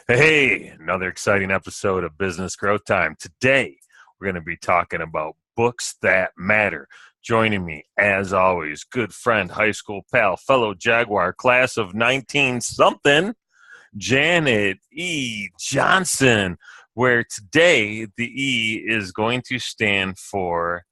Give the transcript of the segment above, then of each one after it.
Hey, another exciting episode of Business Growth Time. Today, we're going to be talking about books that matter. Joining me, as always, good friend, high school pal, fellow Jaguar, class of 19-something, Janet E. Johnson, where today the E is going to stand for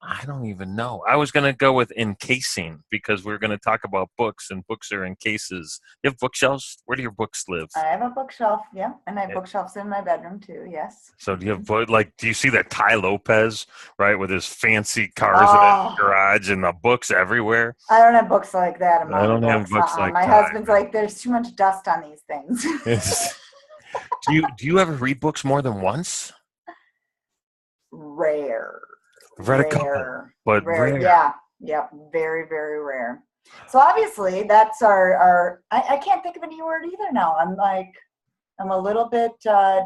I don't even know. I was going to go with encasing because we're going to talk about books, and books are in cases. You have bookshelves? Where do your books live? I have a bookshelf, yeah, and I have bookshelves in my bedroom too, yes. So do you have, do you see that Ty Lopez, right, with his fancy cars in his garage and the books everywhere? I don't have books like that. I don't have books like my Ty. husband's like, there's too much dust on these things. Do you ever read books more than once? Rare. I've read a couple, but rare. Yeah, very, very rare. So obviously that's our I can't think of any word either now. I'm a little bit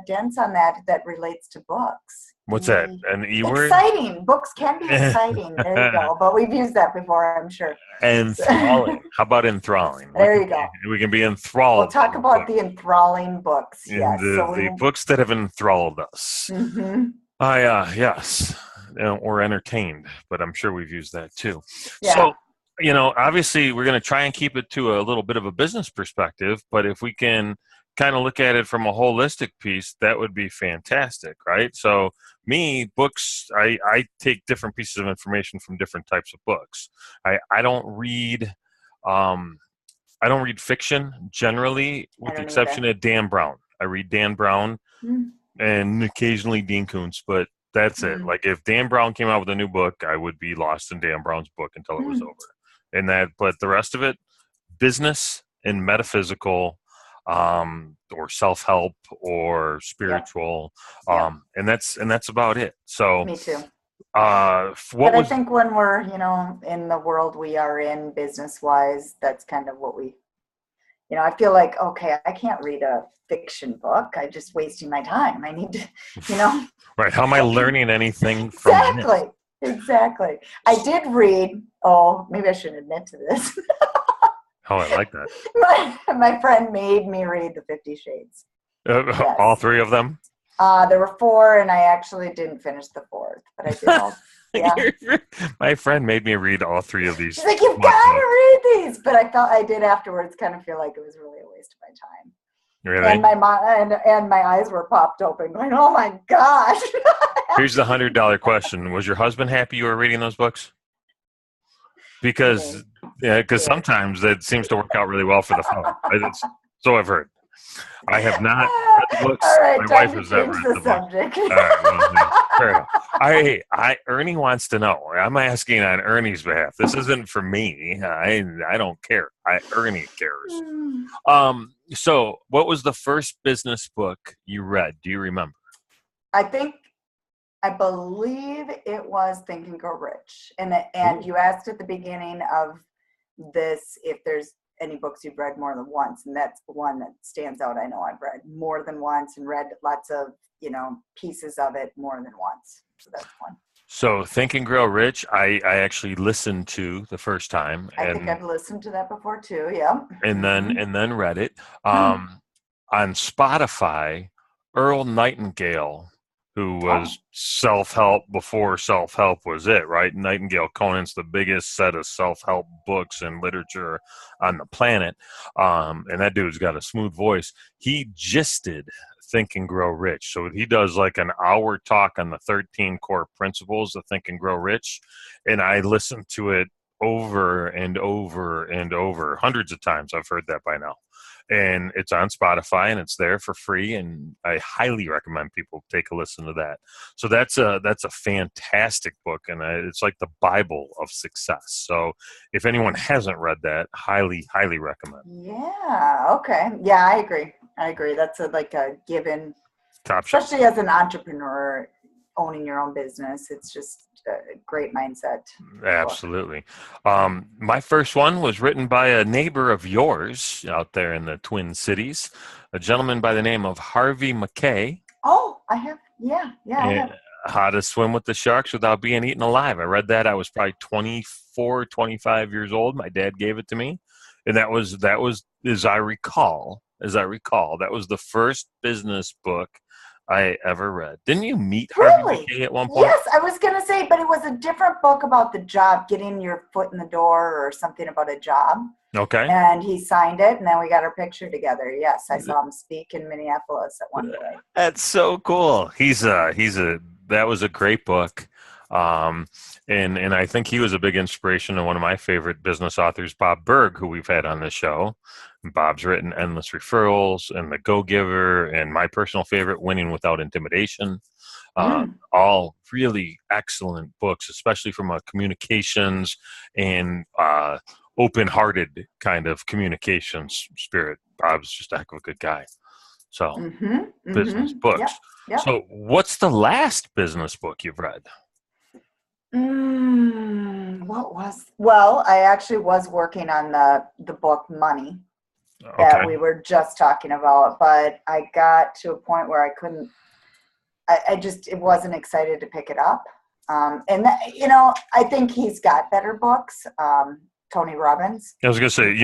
dense on that relates to books. What's that? An E word? Exciting. Books can be exciting. There you go. But we've used that before, I'm sure. Enthralling. How about enthralling? There you go. We can be enthralled. We'll talk about the enthralling books. Yes. The books that have enthralled us. Mm-hmm. Yes. Or entertained, but I'm sure we've used that too. Yeah. So, obviously we're going to try and keep it to a little bit of a business perspective, but if we can kind of look at it from a holistic piece, that would be fantastic, right? So books, I take different pieces of information from different types of books. I don't read fiction generally, with the exception of Dan Brown. I read Dan Brown and occasionally Dean Koontz, but that's it. Like if Dan Brown came out with a new book, I would be lost in Dan Brown's book until it was over. But the rest of it, business and metaphysical, or self-help or spiritual, and that's about it. So me too. I think when we're in the world we are in business-wise, that's kind of what we. I feel like, okay, I can't read a fiction book. I'm just wasting my time. I need to, Right. How am I learning anything from this? Exactly. I did read, maybe I shouldn't admit to this. Oh, I like that. My friend made me read the 50 Shades. Yes. All three of them? There were 4, and I actually didn't finish the 4th, but I did all. Yeah. My friend made me read all 3 of these. She's like, you've got to read these. But I did afterwards kind of feel like it was really a waste of my time. Really? And my eyes were popped open going, oh my gosh. Here's the $100 question. Was your husband happy you were reading those books? Because sometimes that seems to work out really well for the fellow. So I've heard. I have not read the books. All right, my wife has never read the subject. All right, fair enough. Ernie wants to know. I'm asking on Ernie's behalf. This isn't for me. I don't care. Ernie cares. So what was the first business book you read? Do you remember? I believe it was Think and Grow Rich. And you asked at the beginning of this if there's any books you've read more than once, and that's the one that stands out. I know I've read more than once and read lots of, pieces of it more than once. So that's one. So Think and Grow Rich, I actually listened to the first time. I think I've listened to that before too, yeah. And then read it. On Spotify, Earl Nightingale, who was self-help before self-help was it, right? Nightingale Collins, the biggest set of self-help books and literature on the planet. And that dude's got a smooth voice. He gisted Think and Grow Rich. So he does like an hour talk on the 13 core principles of Think and Grow Rich. And I listened to it over and over and over. Hundreds of times I've heard that by now. And it's on Spotify and it's there for free. And I highly recommend people take a listen to that. So that's a fantastic book. And it's like the Bible of success. So if anyone hasn't read that, highly, highly recommend. Yeah. Okay. Yeah, I agree. That's like a given, top shelf. Especially as an entrepreneur owning your own business. It's just a great mindset. Absolutely. My first one was written by a neighbor of yours out there in the Twin Cities, a gentleman by the name of Harvey Mackay. Oh, I have. Yeah. I have. How to Swim with the Sharks Without Being Eaten Alive. I read that. I was probably 24, 25 years old. My dad gave it to me. And that was, as I recall, as I recall. That was the first business book I ever read. Didn't you meet Harvey Really? Mackay at one point? Yes, I was going to say, but it was a different book about the job, getting your foot in the door or something about a job. Okay. And he signed it, and then we got our picture together. Yes, I saw him speak in Minneapolis at one point. That's so cool. That was a great book. And I think he was a big inspiration to one of my favorite business authors, Bob Burg, who we've had on this show. Bob's written Endless Referrals and The Go-Giver and my personal favorite, Winning Without Intimidation. All really excellent books, especially from a communications and open-hearted kind of communications spirit. Bob's just a heck of a good guy. So, business books. Yep. So, what's the last business book you've read? Well, I actually was working on the book Money that we were just talking about, but I got to a point where I couldn't, it wasn't excited to pick it up. And that, I think he's got better books. Tony Robbins. I was going to say,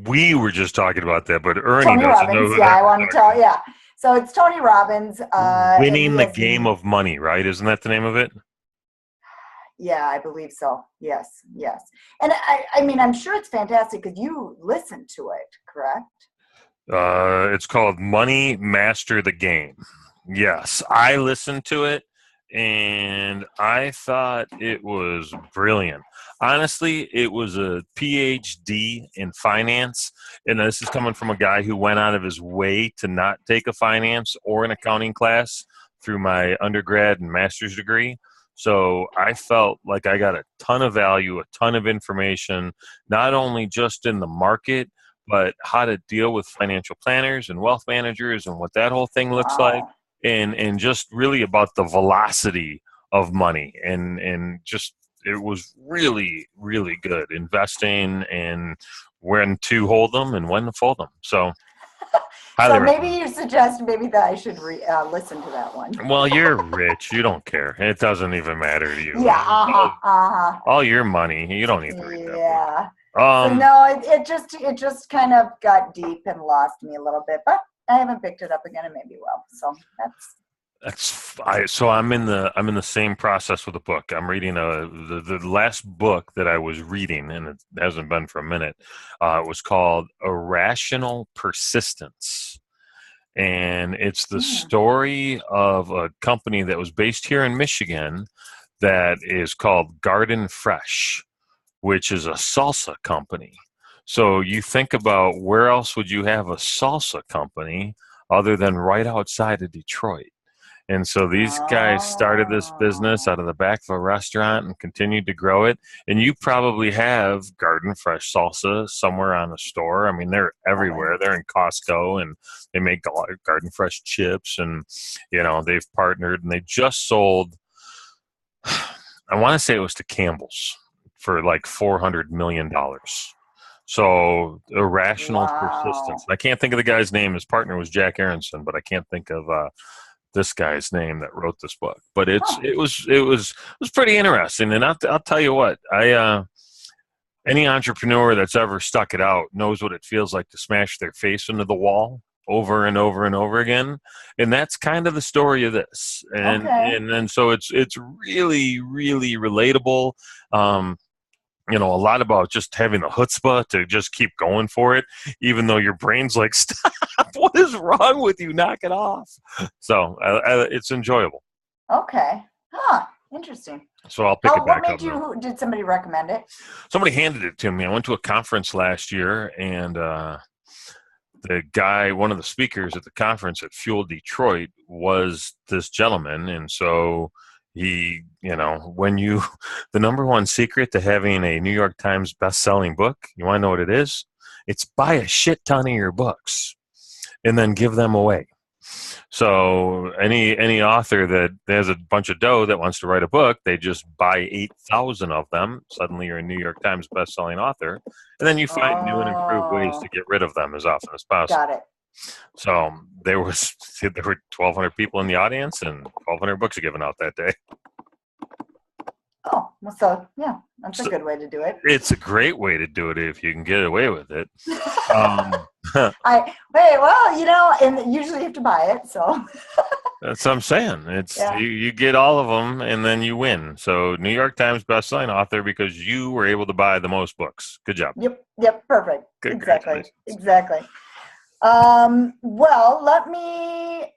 we were just talking about that, but Ernie Tony doesn't Robbins, know who yeah, that I want to tell, yeah. So it's Tony Robbins. Winning the Game of Money, right? Isn't that the name of it? Yeah, I believe so. Yes. And I mean, I'm sure it's fantastic because you listened to it, correct? It's called Money Master the Game. Yes, I listened to it, and I thought it was brilliant. Honestly, it was a PhD in finance, and this is coming from a guy who went out of his way to not take a finance or an accounting class through my undergrad and master's degree. So I felt like I got a ton of value, a ton of information, not only just in the market, but how to deal with financial planners and wealth managers and what that whole thing looks like. And just really about the velocity of money and just it was really, really good investing and when to hold them and when to fold them. So maybe you suggest that I should listen to that one. Well, you're rich. You don't care. It doesn't even matter to you. Yeah, all your money. You don't need to read that book. Yeah. So no, it just kind of got deep and lost me a little bit, but I haven't picked it up again and maybe will. So so I'm in the same process with the book. I'm reading the last book that I was reading, and it hasn't been for a minute. It was called Irrational Persistence, and it's the story of a company that was based here in Michigan that is called Garden Fresh, which is a salsa company. So you think about where else would you have a salsa company other than right outside of Detroit? And so these guys started this business out of the back of a restaurant and continued to grow it. And you probably have Garden Fresh salsa somewhere on a store. I mean, they're everywhere. They're in Costco, and they make Garden Fresh chips. And, they've partnered, and they just sold, I want to say it was to Campbell's for like $400 million. So Irrational Persistence. I can't think of the guy's name. His partner was Jack Aronson, but I can't think of this guy's name that wrote this book. But it was pretty interesting. And I'll tell you what, any entrepreneur that's ever stuck it out knows what it feels like to smash their face into the wall over and over and over again. And that's kind of the story of this. And so it's really, really relatable. A lot about just having the chutzpah to just keep going for it, even though your brain's like, stop, what is wrong with you? Knock it off. So it's enjoyable. Okay. Interesting. So I'll pick it back up. Did somebody recommend it? Somebody handed it to me. I went to a conference last year, and the guy, one of the speakers at the conference at Fuel Detroit was this gentleman. And so he, the number one secret to having a New York Times best-selling book, you want to know what it is? It's buy a shit ton of your books and then give them away. So any author that has a bunch of dough that wants to write a book, they just buy 8,000 of them. Suddenly you're a New York Times best-selling author. And then you find new and improved ways to get rid of them as often as possible. Got it. So there were 1,200 people in the audience, and 1,200 books are given out that day. Oh, so yeah, that's a good way to do it. It's a great way to do it if you can get away with it. And usually you have to buy it, so. That's what I'm saying. It's Yeah. you get all of them and then you win. So New York Times bestselling author because you were able to buy the most books. Good job. Yep, perfect. Congratulations. Exactly. Well, let me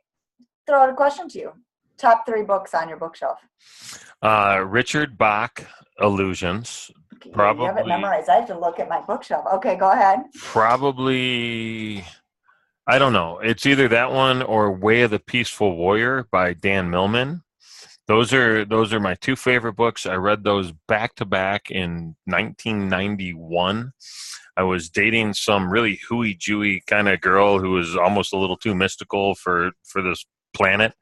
throw out a question to you. Top 3 books on your bookshelf. Richard Bach, Illusions. You have it memorized. I have to look at my bookshelf. Okay, go ahead. Probably, I don't know. It's either that one or Way of the Peaceful Warrior by Dan Millman. Those are my 2 favorite books. I read those back to back in 1991. I was dating some really hooey-jooey kind of girl who was almost a little too mystical for this planet.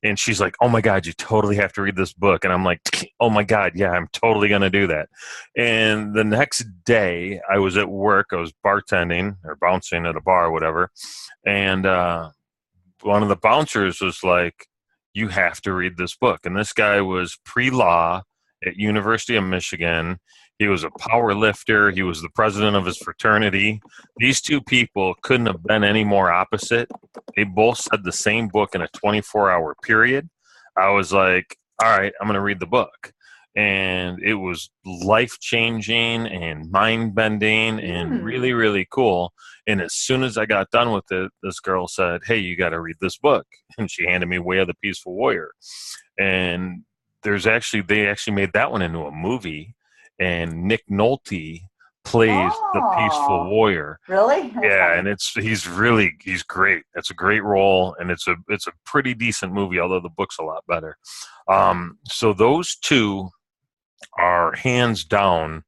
And she's like, oh my God, you totally have to read this book. And I'm like, oh my God, yeah, I'm totally going to do that. And the next day I was at work, I was bartending or bouncing at a bar or whatever. And one of the bouncers was like, you have to read this book. And this guy was pre-law at University of Michigan. He was a power lifter. He was the president of his fraternity. These 2 people couldn't have been any more opposite. They both said the same book in a 24-hour period. I was like, all right, I'm going to read the book. And it was life-changing and mind-bending and really, really cool. And as soon as I got done with it, this girl said, hey, you got to read this book. And she handed me Way of the Peaceful Warrior. And they actually made that one into a movie. And Nick Nolte plays the Peaceful Warrior. Really? Yeah, and he's great. It's a great role, and it's a pretty decent movie, although the book's a lot better. So those 2 are hands down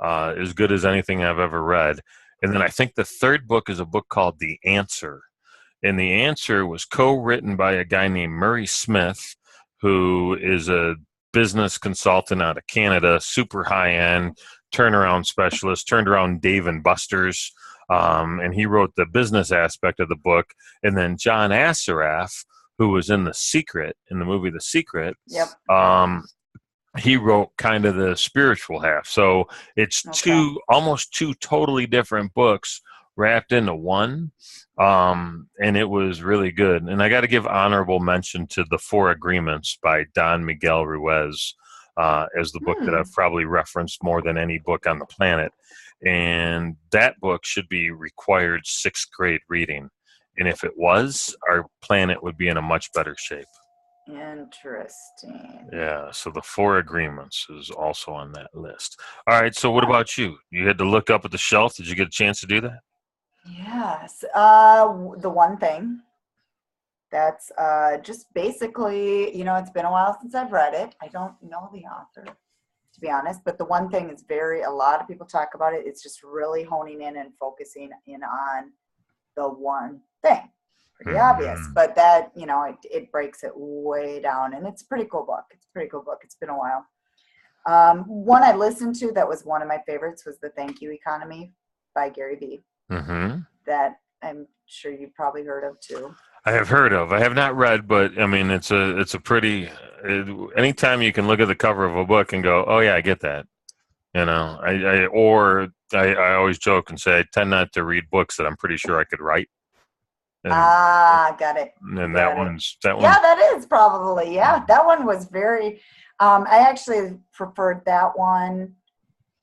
as good as anything I've ever read. And then I think the 3rd book is a book called The Answer. And The Answer was co-written by a guy named Murray Smith, who is a business consultant out of Canada, super high-end, turnaround specialist, turned around Dave and Buster's, and he wrote the business aspect of the book. And then John Assaraf, who was in the movie The Secret, he wrote kind of the spiritual half. So it's almost two totally different books wrapped into one. And it was really good. And I got to give honorable mention to The 4 Agreements by Don Miguel Ruiz as the book that I've probably referenced more than any book on the planet. And that book should be required 6th grade reading. And if it was, our planet would be in a much better shape. Interesting. Yeah, so The 4 Agreements is also on that list. All right, so what about you? You had to look up at the shelf. Did you get a chance to do that? Yes. The One Thing. That's just basically, it's been a while since I've read it. I don't know the author, to be honest, but The One Thing is a lot of people talk about it. It's just really honing in and focusing in on the one thing. Pretty obvious, but that, it breaks it way down, and it's a pretty cool book. It's been a while. One I listened to that was one of my favorites was The Thank You Economy by Gary Vee. That I'm sure you've probably heard of too. I have heard of. I have not read, but I mean, it's a pretty. Anytime you can look at the cover of a book and go, "Oh yeah, I get that," I always joke and say I tend not to read books that I'm pretty sure I could write. And, got it. And that one's. Yeah, that is probably that one was very. I actually preferred that one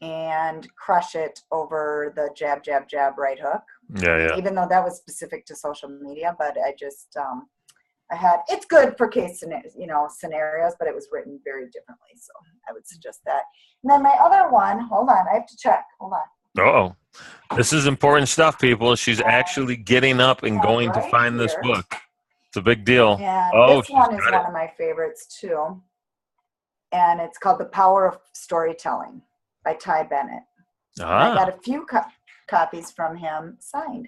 and Crush It over the Jab, Jab, Jab, Right Hook. Yeah. Even though that was specific to social media, but I just, it's good for case scenarios, but it was written very differently. So I would suggest that. And then my other one, hold on, I have to check. Hold on. Uh-oh. This is important stuff, people. She's actually getting up and going to find this book. It's a big deal. And this one is one of my favorites too. And it's called The Power of Storytelling by Ty Bennett. I got a few copies from him signed.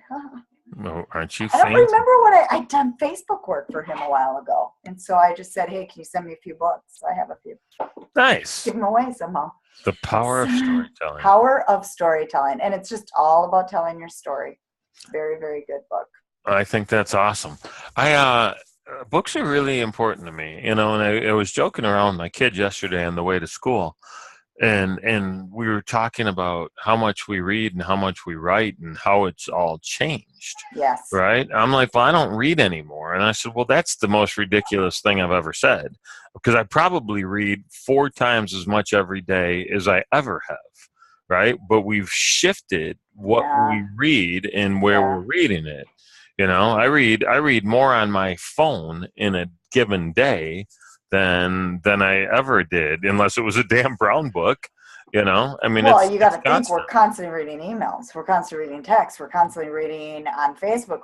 Well, aren't you I don't remember what I done Facebook work for him a while ago. And so I just said, hey, can you send me a few books? So I have a few. Nice. Give them away somehow. The Power of Storytelling. Power of Storytelling. And it's just all about telling your story. Very, very good book. I think that's awesome. Books are really important to me, and I was joking around with my kid yesterday on the way to school. and we were talking about how much we read and how much we write and how it's all changed. Yes. Right? I'm like, well, I don't read anymore. And I said, well, that's the most ridiculous thing I've ever said, because I probably read 4 times as much every day as I ever have. Right? But we've shifted what Yeah. we read and where Yeah. we're reading it. I read more on my phone in a given day than I ever did, unless it was a Dan Brown book. I mean, Well, you got it's to think we're constant. constantly reading emails, we're constantly reading texts, we're constantly reading on Facebook.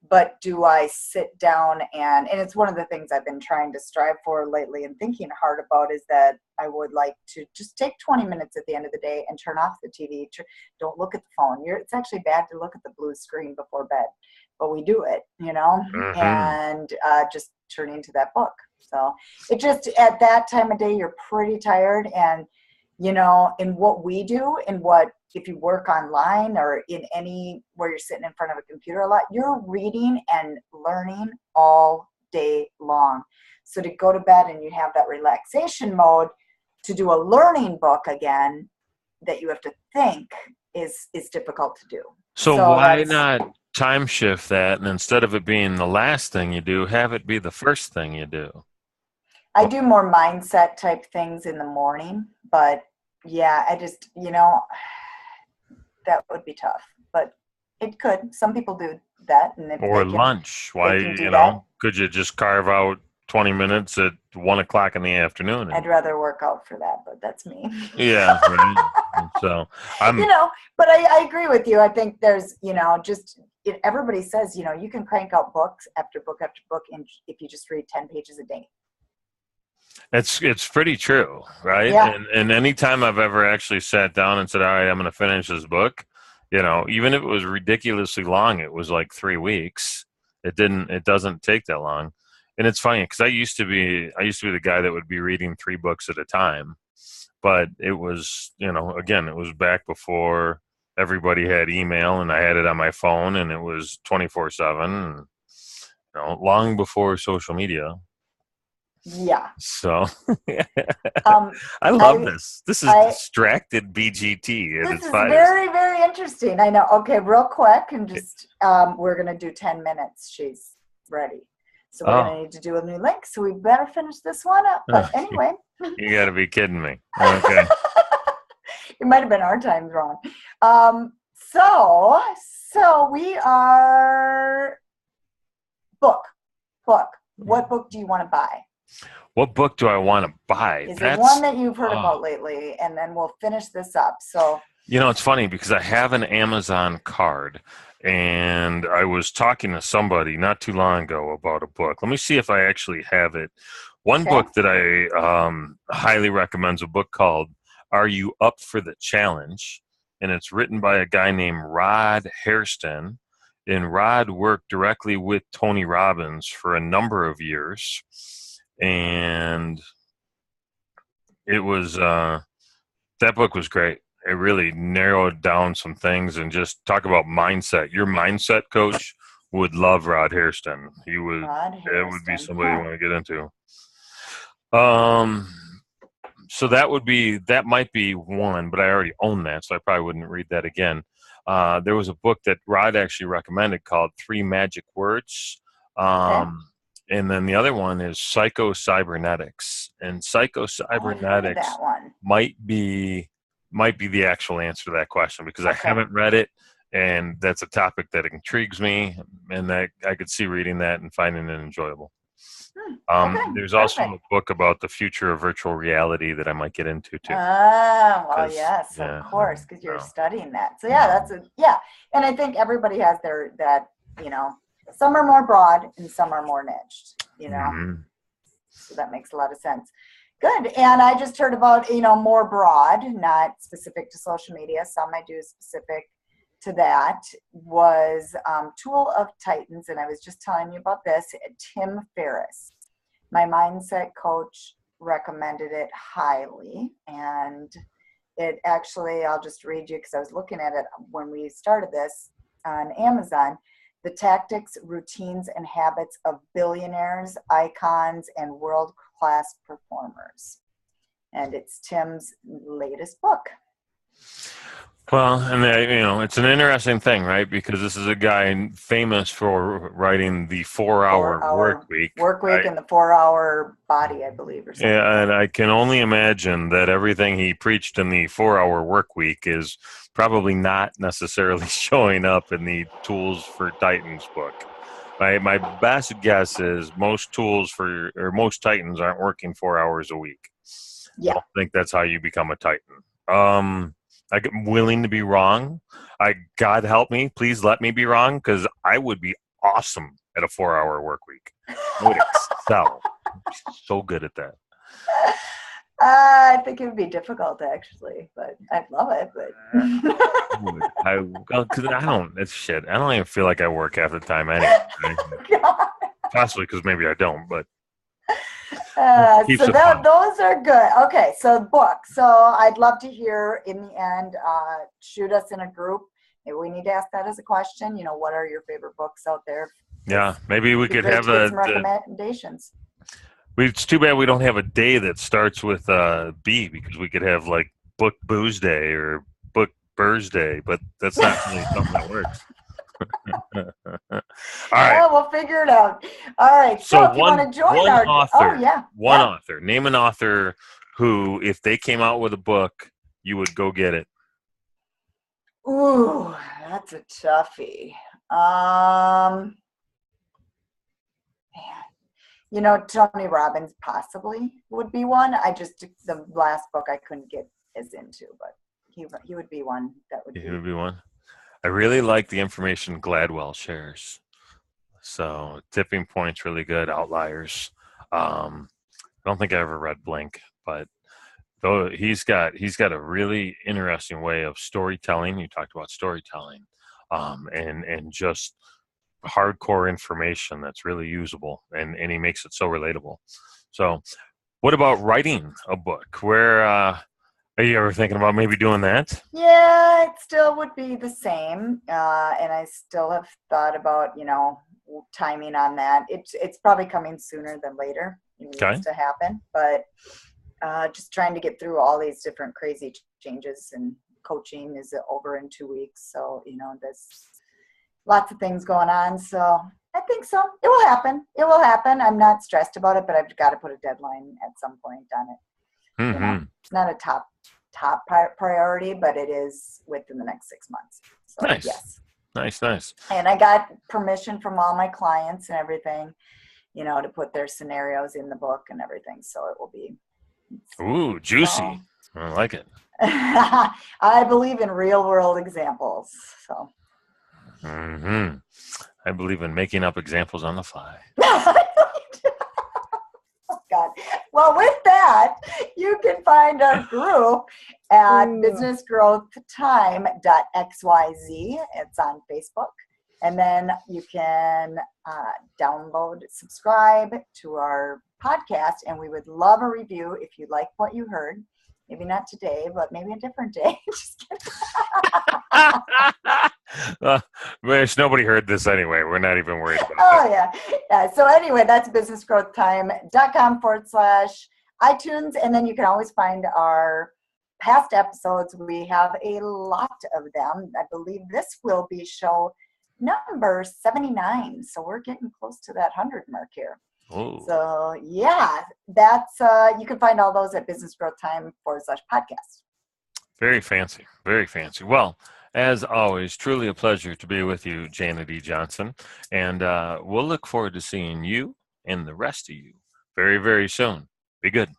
But do I sit down and it's one of the things I've been trying to strive for lately and thinking hard about, is that I would like to just take 20 minutes at the end of the day and turn off the TV. Don't look at the phone. It's actually bad to look at the blue screen before bed, but we do it, Mm-hmm. and just turn into that book. So it just, at that time of day, you're pretty tired. And, in what we do, if you work online or in any where you're sitting in front of a computer a lot, you're reading and learning all day long. So to go to bed and you have that relaxation mode to do a learning book again that you have to think is difficult to do. So So why that's, not time shift that, and instead of it being the last thing you do, have it be the first thing you do? I do more mindset type things in the morning, but yeah, I just, that would be tough, but it could. Some people do that, and if Or lunch? they Why, can do that, could you just carve out 20 minutes at 1 o'clock in the afternoon? I'd rather work out for that, but that's me. Yeah, right. So you I'm, know, but I agree with you. I think there's, everybody says, you can crank out books after book after book, and if you just read 10 pages a day. it's pretty true, right? Yeah. And anytime I've ever actually sat down and said, all right, I'm going to finish this book, even if it was ridiculously long, it was like 3 weeks. It doesn't take that long. And it's funny because I used to be the guy that would be reading 3 books at a time, but it was, again, it was back before everybody had email and I had it on my phone and it was 24/7, long before social media. Yeah. So Um, I love I, this. This is I, distracted BGT at this its is finest. very, very interesting. I know. Okay, real quick, and just we're gonna do 10 minutes. She's ready, so we're Oh, gonna need to do a new link. So we better finish this one up. uh, But anyway, you got to be kidding me. Okay. it might have been our times wrong. So we are book. What book do you want to buy? What book do I want to buy? Is there one that you've heard about lately? And then we'll finish this up. So it's funny because I have an Amazon card and I was talking to somebody not too long ago about a book. Let me see if I actually have it. One okay. book that I highly recommend is a book called Are You Up for the Challenge? And it's written by a guy named Rod Hairston. And Rod worked directly with Tony Robbins for a number of years. And it was that book was great. It really narrowed down some things and just talk about mindset. Your mindset coach would love Rod Hairston. Rod It would be Hairston. somebody you want to get into. Um, so that might be one, but I already own that, so I probably wouldn't read that again. There was a book that Rod actually recommended called Three Magic Words. Okay. And then the other one is Psycho-Cybernetics. And Oh, I've heard of Psycho-Cybernetics that one. might be the actual answer to that question because I Okay. haven't read it, and that's a topic that intrigues me, and that I could see reading that and finding it enjoyable. Okay. There's also Perfect. a book about the future of virtual reality that I might get into too. Ah, well, 'Cause, yes, of yeah, course, because you're no. studying that. So yeah, yeah. And I think everybody has some are more broad and some are more niched. Mhm. So that makes a lot of sense. Good. And I just heard about, more broad, not specific to social media. Some I do specific to that was Tool of Titans. And I was just telling you about this. Tim Ferriss, my mindset coach, recommended it highly. And it actually, I'll just read you because I was looking at it when we started this on Amazon. The tactics, routines, and habits of billionaires, icons, and world-class performers. and it's Tim's latest book. Well, and it's an interesting thing, right? Because this is a guy famous for writing the 4-hour work week. And the 4-hour body, I believe, or something. Yeah, and I can only imagine that everything he preached in the 4-hour work week is probably not necessarily showing up in the Tools for Titans book. My best guess is most most Titans aren't working 4 hours a week. Yeah. I don't think that's how you become a Titan. I'm willing to be wrong. God help me, please let me be wrong, because I would be awesome at a 4-hour work week. I would excel. I'm so good at that. I think it would be difficult, actually, but I'd love it. But because I don't. It's shit. I don't even feel like I work half the time anyway. Possibly because maybe I don't, but. Those are good. Okay, so book. So I'd love to hear in the end. Shoot us in a group. Maybe we need to ask that as a question. What are your favorite books out there? Yeah, maybe we could have some recommendations. It's too bad we don't have a day that starts with B, because we could have like Book Booze Day or Book Burrs Day, but that's not really something that works. All right. Yeah, we'll figure it out. All right. So if you want to join our author, author. Name an author who, if they came out with a book, you would go get it. Ooh, that's a toughie. Man. Tony Robbins possibly would be one. The last book I couldn't get as into, but he would be one that would. He would be one. I really like the information Gladwell shares. So Tipping Point's really good. Outliers. I don't think I ever read Blink, but though he's got a really interesting way of storytelling. You talked about storytelling, and just hardcore information that's really usable, and he makes it so relatable. So what about writing a book? Where are you ever thinking about maybe doing that? Yeah, it still would be the same, and I still have thought about timing on that. It's probably coming sooner than later. It needs to happen, but just trying to get through all these different crazy changes, and coaching is over in 2 weeks, so there's lots of things going on. So I think so. It will happen. I'm not stressed about it, but I've got to put a deadline at some point on it. Mm-hmm. It's not a top priority, but it is within the next 6 months. So, nice. Yes. Nice. And I got permission from all my clients and everything, to put their scenarios in the book and everything. So it will be. Ooh, juicy. I like it. I believe in real world examples. So. Mm-hmm. I believe in making up examples on the fly. God. Well, with that, you can find our group at businessgrowthtime.xyz. It's on Facebook. And then you can subscribe to our podcast, and we would love a review if you like what you heard. Maybe not today, but maybe a different day. Just kidding. Nobody heard this anyway. We're not even worried about that. Yeah. So anyway, that's businessgrowthtime.com/iTunes. And then you can always find our past episodes. We have a lot of them. I believe this will be show number 79. So we're getting close to that 100 mark here. Ooh. So yeah, that's you can find all those at businessgrowthtime/podcast. Very fancy. Very fancy. Well, as always, truly a pleasure to be with you, Janet E. Johnson. And we'll look forward to seeing you and the rest of you very, very soon. Be good.